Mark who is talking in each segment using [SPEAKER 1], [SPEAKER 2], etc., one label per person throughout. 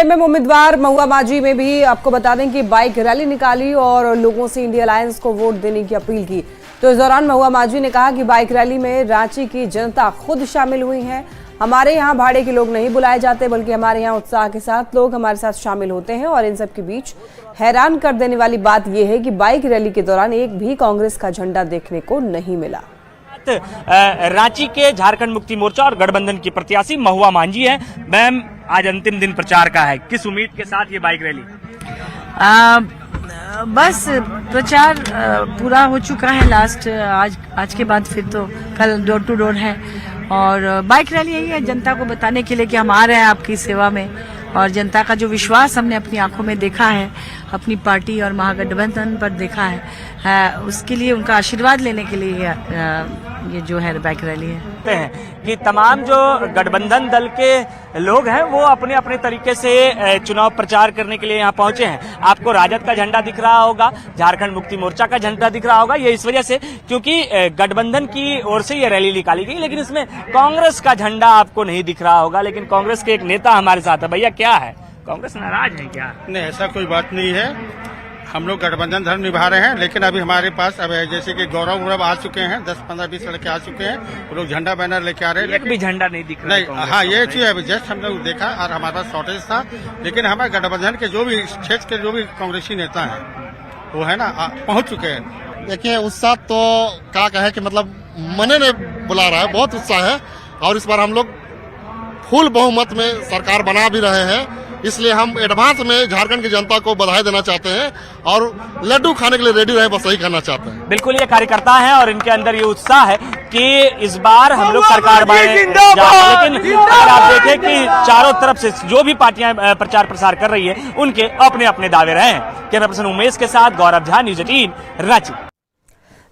[SPEAKER 1] में उम्मीदवार महुआ माझी में भी आपको बता दें कि बाइक रैली निकाली और लोगों से इंडिया अलायंस को वोट देने की अपील की। तो इस दौरान महुआ माझी ने कहा कि बाइक रैली में रांची की जनता खुद शामिल हुई है। हमारे यहाँ भाड़े के लोग नहीं बुलाए जाते, बल्कि हमारे यहाँ उत्साह के साथ लोग हमारे साथ शामिल होते हैं। और इन सब के बीच हैरान कर देने वाली बात यह है कि बाइक रैली के दौरान एक भी कांग्रेस का झंडा देखने को नहीं मिला।
[SPEAKER 2] रांची के झारखंड मुक्ति मोर्चा और गठबंधन की प्रत्याशी महुआ माझी है। मैम, आज अंतिम दिन प्रचार का है, किस उम्मीद के साथ ये बाइक रैली?
[SPEAKER 3] बस प्रचार पूरा हो चुका है। लास्ट आज के बाद फिर तो कल डोर टू डोर है और बाइक रैली यही है जनता को बताने के लिए कि हम आ रहे हैं आपकी सेवा में। और जनता का जो विश्वास हमने अपनी आंखों में देखा है, अपनी पार्टी और महागठबंधन पर देखा है, उसके लिए उनका आशीर्वाद लेने के लिए ये जो है बाइक रैली है।
[SPEAKER 2] कि तमाम जो गठबंधन दल के लोग हैं वो अपने अपने तरीके से चुनाव प्रचार करने के लिए यहाँ पहुंचे हैं। आपको राजद का झंडा दिख रहा होगा, झारखंड मुक्ति मोर्चा का झंडा दिख रहा होगा। ये इस वजह से क्योंकि गठबंधन की ओर से ये रैली निकाली गई, लेकिन इसमें कांग्रेस का झंडा आपको नहीं दिख रहा होगा। लेकिन कांग्रेस के एक नेता हमारे साथ है। भैया, क्या है, कांग्रेस नाराज है क्या?
[SPEAKER 4] नहीं, ऐसा कोई बात नहीं है। हम लोग गठबंधन धर्म निभा रहे हैं, लेकिन अभी हमारे पास अब जैसे कि गौरव उरव आ चुके हैं, 10, 15, 20 लड़के आ चुके हैं। वो लोग झंडा बैनर लेके आ रहे हैं,
[SPEAKER 2] लेकिन भी झंडा नहीं दिख रहा।
[SPEAKER 4] नहीं, हाँ, ये चीज अभी जस्ट हम लोग देखा और हमारे पास शॉर्टेज था। लेकिन हमारे गठबंधन के जो भी क्षेत्र के जो भी कांग्रेसी नेता हैं वो है ना पहुंच चुके हैं।
[SPEAKER 5] देखिए, उत्साह तो क्या कहे कि मतलब मने ने बुला रहा है, बहुत उत्साह है। और इस बार हम लोग फुल बहुमत में सरकार बना भी रहे हैं, इसलिए हम एडवांस में झारखंड की जनता को बधाई देना चाहते हैं और लड्डू खाने के लिए रेडी रहे, बस यही करना चाहते हैं।
[SPEAKER 2] बिल्कुल, ये कार्यकर्ता हैं और इनके अंदर ये उत्साह है कि इस बार हम लोग सरकार बनाएंगे। लेकिन अगर आप देखें कि चारों तरफ से जो भी पार्टियां प्रचार प्रसार कर रही है, उनके अपने अपने दावे रहे हैं। कैमरा पर्सन उमेश के साथ गौरव झा, न्यूज़ 18 रांची।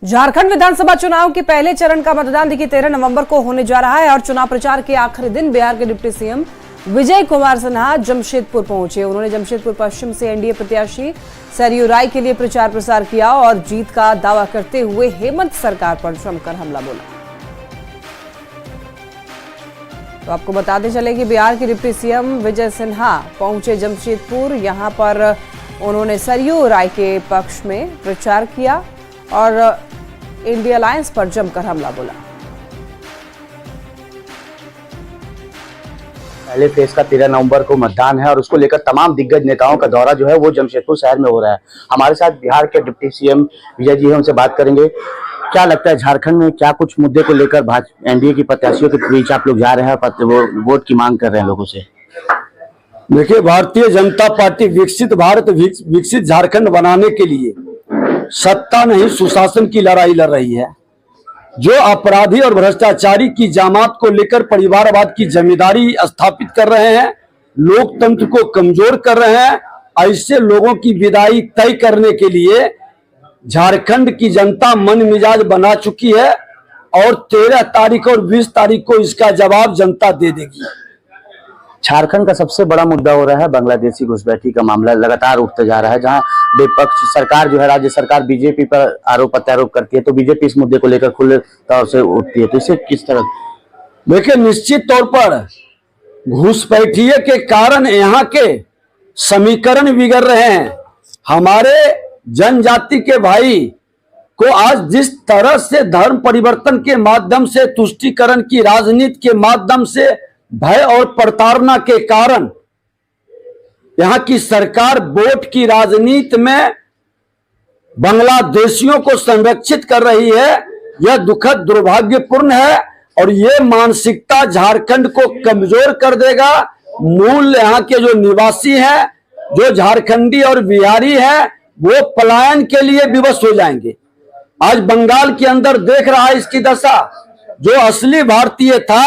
[SPEAKER 1] झारखंड विधानसभा चुनाव के पहले चरण का मतदान देखिए 13 नवंबर को होने जा रहा है और चुनाव प्रचार के आखिरी दिन बिहार के डिप्टी सीएम विजय कुमार सिन्हा जमशेदपुर पहुंचे। उन्होंने जमशेदपुर पश्चिम से एनडीए प्रत्याशी सरयू राय के लिए प्रचार प्रसार किया और जीत का दावा करते हुए हेमंत सरकार पर जमकर हमला बोला। तो आपको बताते चले कि बिहार के डिप्टी सीएम विजय सिन्हा पहुंचे जमशेदपुर। यहां पर उन्होंने सरयू राय के पक्ष में प्रचार किया और इंडिया अलायंस पर जमकर हमला बोला।
[SPEAKER 6] पहले फेज का 13 नवंबर को मतदान है और उसको लेकर तमाम दिग्गज नेताओं का दौरा जो है वो जमशेदपुर शहर में हो रहा है। हमारे साथ बिहार के डिप्टी सीएम विजय जी हैं, उनसे बात करेंगे। क्या लगता है झारखंड में क्या कुछ मुद्दे को लेकर एनडीए की प्रत्याशियों के बीच आप लोग जा रहे हैं, वोट की मांग कर रहे हैं लोगों से?
[SPEAKER 7] देखिए, भारतीय जनता पार्टी विकसित भारत विकसित झारखंड बनाने के लिए सत्ता नहीं सुशासन की लड़ाई लड़ रही है। जो अपराधी और भ्रष्टाचारी की जामात को लेकर परिवारवाद की जिम्मेदारी स्थापित कर रहे हैं, लोकतंत्र को कमजोर कर रहे हैं, ऐसे लोगों की विदाई तय करने के लिए झारखंड की जनता मन मिजाज बना चुकी है और 13 तारीख और 20 तारीख को इसका जवाब जनता दे देगी।
[SPEAKER 6] झारखंड का सबसे बड़ा मुद्दा हो रहा है बांग्लादेशी घुसपैठी का मामला, लगातार उठते जा रहा है, जहां विपक्ष सरकार जो है, राज्य सरकार बीजेपी पर आरोप प्रत्यारोप करती है, तो बीजेपी इस मुद्दे को लेकर खुले तौर से उठती है। तो इसे किस तरह?
[SPEAKER 7] देखिए, निश्चित तौर पर घुसपैठिए के कारण यहाँ के समीकरण बिगड़ रहे हैं। हमारे जनजाति के भाई को आज जिस तरह से धर्म परिवर्तन के माध्यम से, तुष्टीकरण की राजनीति के माध्यम से, भय और प्रताड़ना के कारण यहां की सरकार वोट की राजनीति में बांग्लादेशियों को संरक्षित कर रही है, यह दुखद दुर्भाग्यपूर्ण है और यह मानसिकता झारखंड को कमजोर कर देगा। मूल यहाँ के जो निवासी हैं, जो झारखंडी और बिहारी हैं, वो पलायन के लिए विवश हो जाएंगे। आज बंगाल के अंदर देख रहा है इसकी दशा। जो असली भारतीय था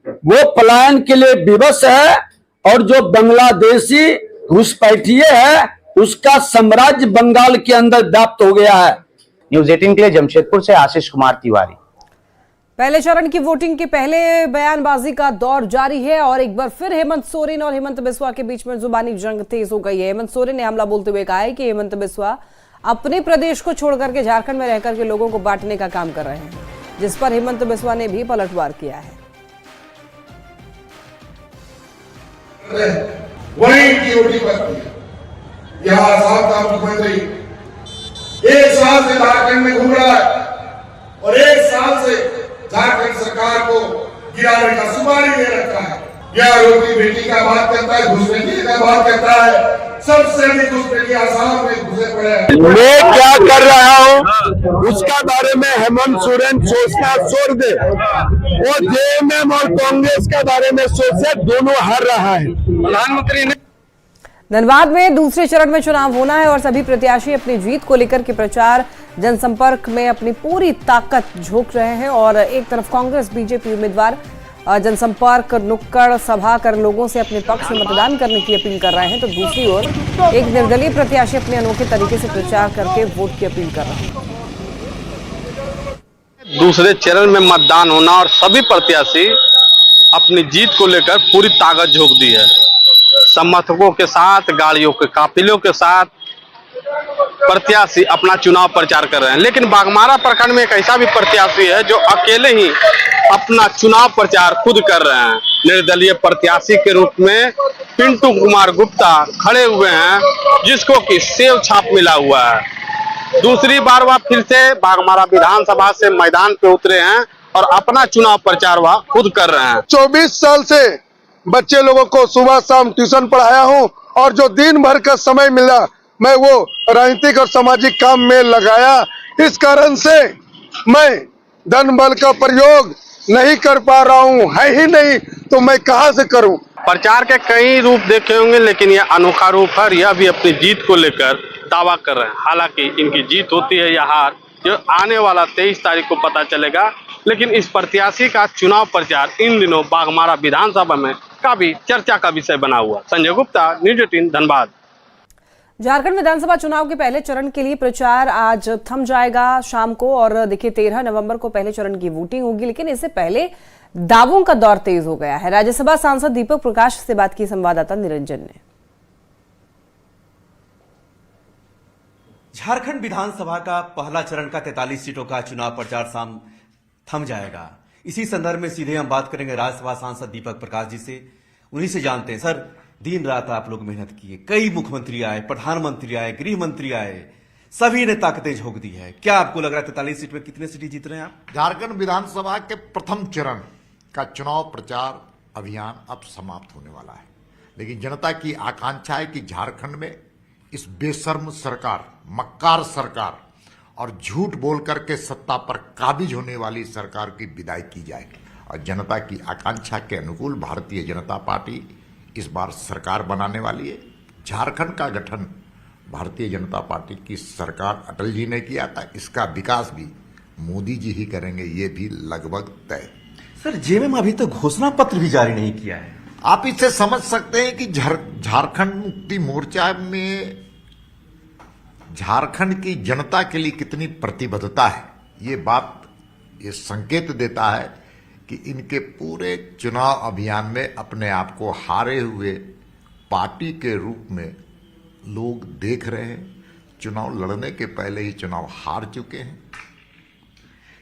[SPEAKER 7] वो पलायन के लिए विवश है और जो बांग्लादेशी घुसपैठिए है उसका साम्राज्य बंगाल के अंदर व्याप्त हो गया है।
[SPEAKER 6] न्यूज़ 18 के लिए जमशेदपुर से आशीष कुमार तिवारी।
[SPEAKER 1] पहले चरण की वोटिंग के पहले बयानबाजी का दौर जारी है और एक बार फिर हेमंत सोरेन और हेमंत बिस्वा के बीच में जुबानी जंग तेज हो गई है। हेमंत सोरेन ने हमला बोलते हुए कहा है कि हेमंत बिस्वा अपने प्रदेश को छोड़कर के झारखंड में रहकर के लोगों को बांटने का काम कर रहे हैं, जिस पर हेमंत बिस्वा ने भी पलटवार किया है।
[SPEAKER 8] वहीं की रोटी पकती है। यह आसाम का मुख्यमंत्री 1 साल से झारखंड में घूम रहा है और 1 साल से झारखंड सरकार को गिराने का सुपारी दे रखा है। यह रोटी बेटी का बात करता है, घुसपैठी का बात करता है। सबसे अधिक घुसपैठी आसाम में घुसे पड़े हैं।
[SPEAKER 7] मैं क्या कर रहा हूँ उसका बारे में हेमंत सोरेन सोचना छोड़ दे, वो जेएमएम और कांग्रेस के बारे में सोचे, दोनों हार रहा है। प्रधानमंत्री ने
[SPEAKER 1] धनबाद में दूसरे चरण में चुनाव होना है और सभी प्रत्याशी अपनी जीत को लेकर के प्रचार जनसंपर्क में अपनी पूरी ताकत झोंक रहे हैं। और एक तरफ कांग्रेस बीजेपी उम्मीदवार जनसंपर्क नुक्कड़ सभा कर लोगों से अपने पक्ष में मतदान करने की अपील कर रहे हैं, तो दूसरी ओर एक निर्दलीय प्रत्याशी अपने अनोखे तरीके से प्रचार करके वोट की अपील कर रहे हैं।
[SPEAKER 9] दूसरे चरण में मतदान होना और सभी प्रत्याशी अपनी जीत को लेकर पूरी ताकत झोंक दी है। समर्थकों के साथ, गाड़ियों के काफिलों के साथ प्रत्याशी अपना चुनाव प्रचार कर रहे हैं। लेकिन बाघमारा प्रखंड में एक ऐसा भी प्रत्याशी है जो अकेले ही अपना चुनाव प्रचार खुद कर रहे हैं। निर्दलीय प्रत्याशी के रूप में पिंटू कुमार गुप्ता खड़े हुए हैं, जिसको कि सेव छाप मिला हुआ है। दूसरी बार वह फिर से बाघमारा विधानसभा से मैदान पे उतरे हैं और अपना चुनाव प्रचार वह खुद कर रहे हैं।
[SPEAKER 10] 24 साल से बच्चे लोगों को सुबह शाम ट्यूशन पढ़ाया हूं और जो दिन भर का समय मिला मैं वो राजनीतिक और सामाजिक काम में लगाया। इस कारण से मैं धन बल का प्रयोग नहीं कर पा रहा हूं, है ही नहीं तो मैं कहां से करूं।
[SPEAKER 9] प्रचार के कई रूप देखे होंगे, लेकिन यह अनोखा रूप है। यह भी अपनी जीत को लेकर दावा कर रहे हैं। हालांकि इनकी जीत होती है या हार, जो आने वाला 23 तारीख को पता चलेगा। लेकिन इस प्रत्याशी का चुनाव प्रचार इन दिनों बाघमारा विधानसभा में काफी चर्चा का विषय बना हुआ। संजय गुप्ता, न्यूज 18 धनबाद।
[SPEAKER 1] झारखंड विधानसभा चुनाव के पहले चरण के लिए प्रचार आज थम जाएगा शाम को। और देखिए 13 नवंबर को पहले चरण की वोटिंग होगी, लेकिन इससे पहले दावों का दौर तेज हो गया है। राज्यसभा सांसद दीपक प्रकाश से बात की संवाददाता निरंजन ने।
[SPEAKER 11] झारखंड विधानसभा का पहला चरण का 43 सीटों का चुनाव प्रचार शाम थम जाएगा। इसी संदर्भ में सीधे हम बात करेंगे राज्यसभा सांसद दीपक प्रकाश जी से। उन्हीं से जानते हैं, सर दिन रात आप लोग मेहनत किए, कई मुख्यमंत्री आए, प्रधानमंत्री आए, गृह मंत्री आए, सभी ने ताकतें झोंक दी है। क्या आपको लग रहा है 43 सीट में कितने सीटें जीत रहे हैं आप?
[SPEAKER 12] झारखंड विधानसभा के प्रथम चरण का चुनाव प्रचार अभियान अब समाप्त होने वाला है, लेकिन जनता की आकांक्षा है कि झारखंड में इस बेशर्म सरकार, मक्कार सरकार और झूठ बोल करके सत्ता पर काबिज होने वाली सरकार की विदाई की जाए। और जनता की आकांक्षा के अनुकूल भारतीय जनता पार्टी इस बार सरकार बनाने वाली है। झारखंड का गठन भारतीय जनता पार्टी की सरकार अटल जी ने किया था, इसका विकास भी मोदी जी ही करेंगे, ये भी लगभग तय।
[SPEAKER 11] सर जेएमएम अभी तक घोषणा पत्र भी जारी नहीं किया है।
[SPEAKER 12] आप इससे समझ सकते हैं कि झारखंड मुक्ति मोर्चा में झारखंड की जनता के लिए कितनी प्रतिबद्धता है। ये बात ये संकेत देता है कि इनके पूरे चुनाव अभियान में अपने आप को हारे हुए पार्टी के रूप में लोग देख रहे हैं। चुनाव लड़ने के पहले ही चुनाव हार चुके हैं।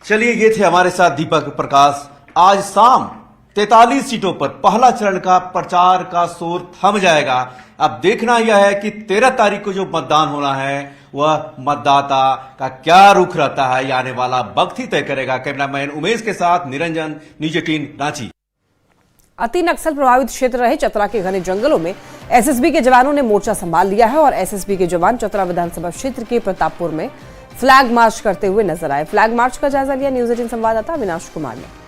[SPEAKER 11] चलिए, ये थे हमारे साथ दीपक प्रकाश। आज शाम 43 सीटों पर पहला चरण का प्रचार का शोर थम जाएगा। अब देखना यह है कि 13 तारीख को जो मतदान होना है वह मतदाता का क्या रुख रहता है, ये आने वाला वक्त ही तय करेगा। कैमरामैन उमेश के साथ निरंजन, न्यूज 18 रांची।
[SPEAKER 1] अति नक्सल प्रभावित क्षेत्र रहे चतरा के घने जंगलों में एसएसबी के जवानों ने मोर्चा संभाल लिया है और एसएसबी के जवान चतरा विधानसभा क्षेत्र के प्रतापपुर में फ्लैग मार्च करते हुए नजर आए। फ्लैग मार्च का जायजा लिया न्यूज 18 संवाददाता अविनाश कुमार ने।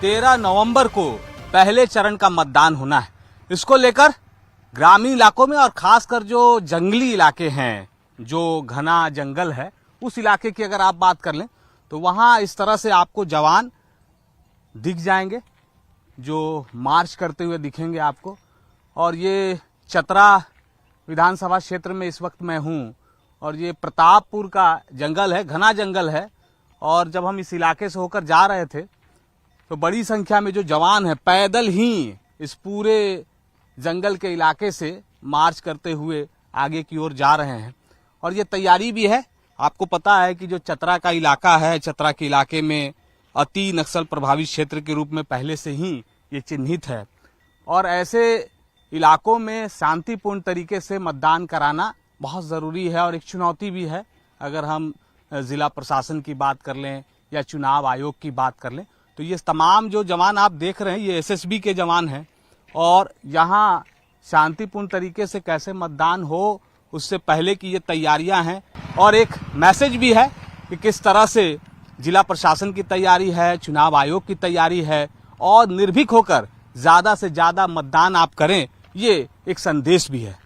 [SPEAKER 2] 13 नवंबर को पहले चरण का मतदान होना है। इसको लेकर ग्रामीण इलाकों में और खासकर जो जंगली इलाके हैं, जो घना जंगल है, उस इलाके की अगर आप बात कर लें तो वहां इस तरह से आपको जवान दिख जाएंगे जो मार्च करते हुए दिखेंगे आपको। और ये चतरा विधानसभा क्षेत्र में इस वक्त मैं हूं और ये प्रतापपुर का जंगल है, घना जंगल है। और जब हम इस इलाके से होकर जा रहे थे तो बड़ी संख्या में जो जवान हैं पैदल ही इस पूरे जंगल के इलाके से मार्च करते हुए आगे की ओर जा रहे हैं। और ये तैयारी भी है। आपको पता है कि जो चतरा का इलाका है, चतरा के इलाके में अति नक्सल प्रभावित क्षेत्र के रूप में पहले से ही ये चिन्हित है। और ऐसे
[SPEAKER 13] इलाकों में शांतिपूर्ण तरीके से मतदान कराना बहुत ज़रूरी है और एक चुनौती भी है। अगर हम ज़िला प्रशासन की बात कर लें या चुनाव आयोग की बात कर लें तो ये तमाम जो जवान आप देख रहे हैं ये एसएसबी के जवान हैं और यहाँ शांतिपूर्ण तरीके से कैसे मतदान हो उससे पहले की ये तैयारियां हैं और एक मैसेज भी है कि किस तरह से जिला प्रशासन की तैयारी है, चुनाव आयोग की तैयारी है और निर्भीक होकर ज़्यादा से ज़्यादा मतदान आप करें, ये एक संदेश भी है।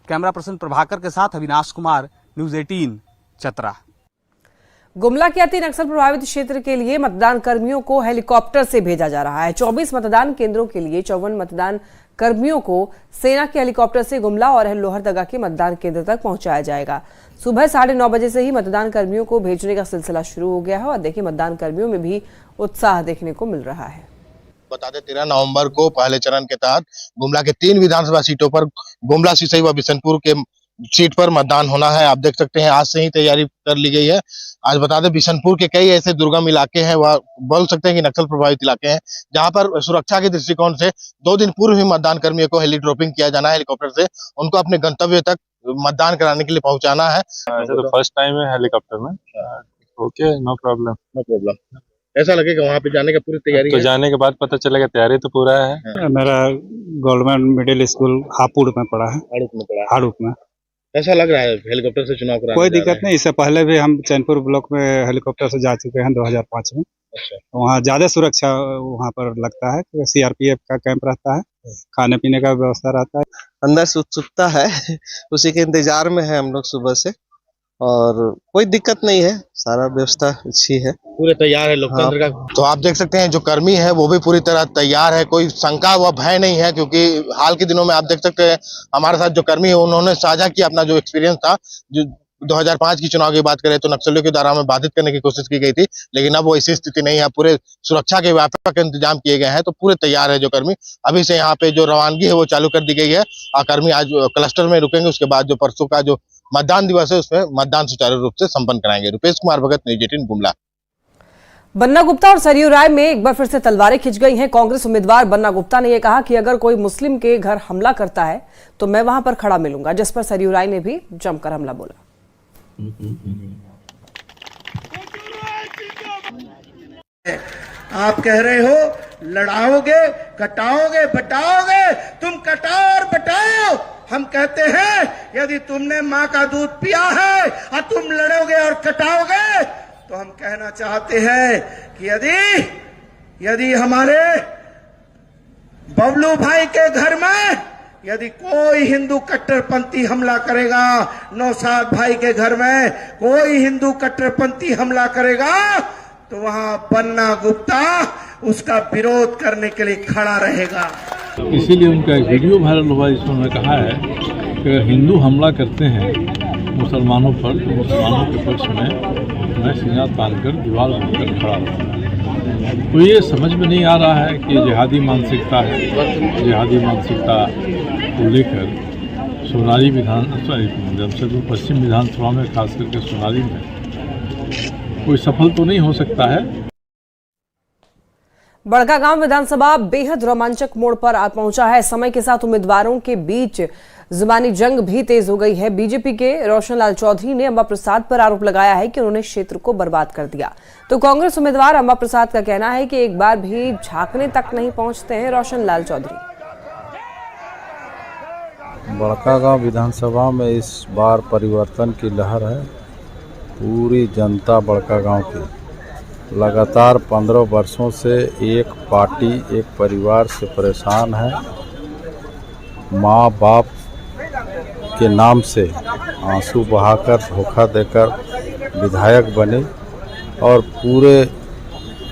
[SPEAKER 13] कैमरा पर्सन प्रभाकर के साथ अविनाश कुमार, न्यूज़ 18 चतरा।
[SPEAKER 1] गुमला के अति नक्सल प्रभावित क्षेत्र के लिए मतदान कर्मियों को हेलीकॉप्टर से भेजा जा रहा है। 24 मतदान केंद्रों के लिए 54 मतदान कर्मियों को सेना के हेलीकॉप्टर से गुमला और लोहरदगा के मतदान केंद्र तक पहुंचाया जाएगा। सुबह 9:30 बजे से ही मतदान कर्मियों को भेजने का सिलसिला शुरू हो गया है और देखिए मतदान कर्मियों में भी उत्साह देखने को मिल रहा है।
[SPEAKER 14] बता दें 13 नवंबर को पहले चरण के तहत गुमला के 3 विधानसभा सीटों पर गुमला, सिसई व बिशनपुर के सीट पर मतदान होना है। आप देख सकते हैं आज से ही तैयारी कर ली गई है। आज बता दें बिशनपुर के कई ऐसे दुर्गम इलाके हैं, वह बोल सकते हैं कि नक्सल प्रभावित इलाके हैं, जहां पर सुरक्षा के दृष्टिकोण से 2 दिन पूर्व ही मतदान कर्मियों को हेली ड्रॉपिंग किया जाना है। हेलीकॉप्टर से उनको अपने गंतव्य तक मतदान कराने के लिए पहुंचाना है।
[SPEAKER 15] ऐसे तो फर्स्ट टाइम है हेलीकॉप्टर में। Okay, no problem.
[SPEAKER 14] ऐसा लगेगा वहाँ पे जाने का पूरी तैयारी
[SPEAKER 15] तो जाने के बाद पता चलेगा, तैयारी तो पूरा है।
[SPEAKER 16] मेरा गवर्नमेंट मिडिल स्कूल हापुड़ में पड़ा है, हाड़ुप में।
[SPEAKER 14] ऐसा लग रहा है हेलीकॉप्टर से चुनाव कराने
[SPEAKER 16] कोई दिक्कत नहीं। इससे पहले भी हम चैनपुर ब्लॉक में हेलीकॉप्टर से जा चुके हैं 2005 में। वहाँ ज्यादा सुरक्षा वहाँ पर लगता है, सीआरपीएफ का कैंप रहता है, खाने पीने का व्यवस्था रहता है।
[SPEAKER 17] अंदर से उत्सुकता है, उसी के इंतजार में है हम लोग सुबह से और कोई दिक्कत नहीं है, सारा व्यवस्था अच्छी है,
[SPEAKER 14] पूरे तैयार है लोकतंत्र का। तो आप देख सकते हैं जो कर्मी है वो भी पूरी तरह तैयार है, कोई शंका व भय नहीं है, क्योंकि हाल के दिनों में आप देख सकते हैं हमारे साथ जो कर्मी है उन्होंने साझा किया अपना जो एक्सपीरियंस था। जो 2005 की चुनाव की बात करें तो नक्सलियों के द्वारा हमें बाधित करने की कोशिश की गई थी, लेकिन अब वो ऐसी स्थिति नहीं है। पूरे सुरक्षा के व्यापक इंतजाम किए गए हैं, तो पूरे तैयार है जो कर्मी। अभी से यहाँ पे जो रवानगी है वो चालू कर दी गई है। कर्मी आज क्लस्टर में रुकेंगे, उसके बाद जो परसों का जो मतदान दिवस है उसमें मतदान सुचारू रूप से संपन्न कराएंगे। रुपेश कुमार भगत, न्यूज़ 18 गुमला।
[SPEAKER 1] बन्ना गुप्ता और सरयू राय में एक बार फिर से तलवारें खिंच गई हैं। कांग्रेस उम्मीदवार बन्ना गुप्ता ने यह कहा कि अगर कोई मुस्लिम के घर हमला करता है तो मैं वहां पर खड़ा मिलूंगा, जिस पर सरयू राय ने भी जमकर हमला बोला।
[SPEAKER 18] आप कह रहे हो लड़ाओगे, कटाओगे, बटाओगे, तुम कटाओ और बटाओ। हम कहते हैं यदि तुमने माँ का दूध पिया है और तुम लड़ोगे और कटाओगे तो हम कहना चाहते हैं कि यदि हमारे बबलू भाई के घर में यदि कोई हिंदू कट्टरपंथी हमला करेगा, नौशाद भाई के घर में कोई हिंदू कट्टरपंथी हमला करेगा तो वहां बन्ना गुप्ता उसका विरोध करने के लिए खड़ा रहेगा।
[SPEAKER 19] इसीलिए उनका एक वीडियो वायरल हुआ जिसमें उन्होंने कहा है कि अगर हिंदू हमला करते हैं मुसलमानों पर तो मुसलमानों के पक्ष में मैं सीना तानकर दीवार बनकर खड़ा रहूँगा। तो ये समझ में नहीं आ रहा है कि जिहादी मानसिकता है। जिहादी मानसिकता को लेकर सोनारी जमशेदपुर पश्चिम विधानसभा में, खास करके सोनारी में कोई सफल तो नहीं हो सकता है।
[SPEAKER 1] बड़कागांव विधानसभा बेहद रोमांचक मोड़ पर आ पहुंचा है। समय के साथ उम्मीदवारों के बीच जुबानी जंग भी तेज हो गई है। बीजेपी के रोशन लाल चौधरी ने अंबा प्रसाद पर आरोप लगाया है कि उन्होंने क्षेत्र को बर्बाद कर दिया, तो कांग्रेस उम्मीदवार अंबा प्रसाद का कहना है कि एक बार भी झांकने तक नहीं पहुंचते हैं रोशन लाल चौधरी।
[SPEAKER 20] बड़कागांव विधानसभा में इस बार परिवर्तन की लहर है। पूरी जनता बड़कागांव की लगातार 15 वर्षों से एक पार्टी, एक परिवार से परेशान है। माँ बाप के नाम से आंसू बहाकर, धोखा देकर विधायक बने और पूरे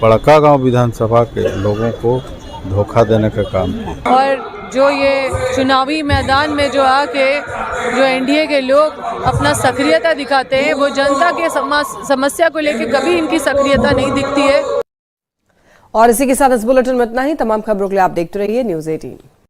[SPEAKER 20] बड़कागांव विधानसभा के लोगों को धोखा देने का काम किया।
[SPEAKER 21] और जो ये चुनावी मैदान में जो आके जो एनडीए के लोग अपना सक्रियता दिखाते हैं, वो जनता के समस्या को लेकर कभी इनकी सक्रियता नहीं दिखती है।
[SPEAKER 1] और इसी के साथ इस बुलेटिन में इतना ही। तमाम खबरों के लिए आप देखते रहिए न्यूज़ 18।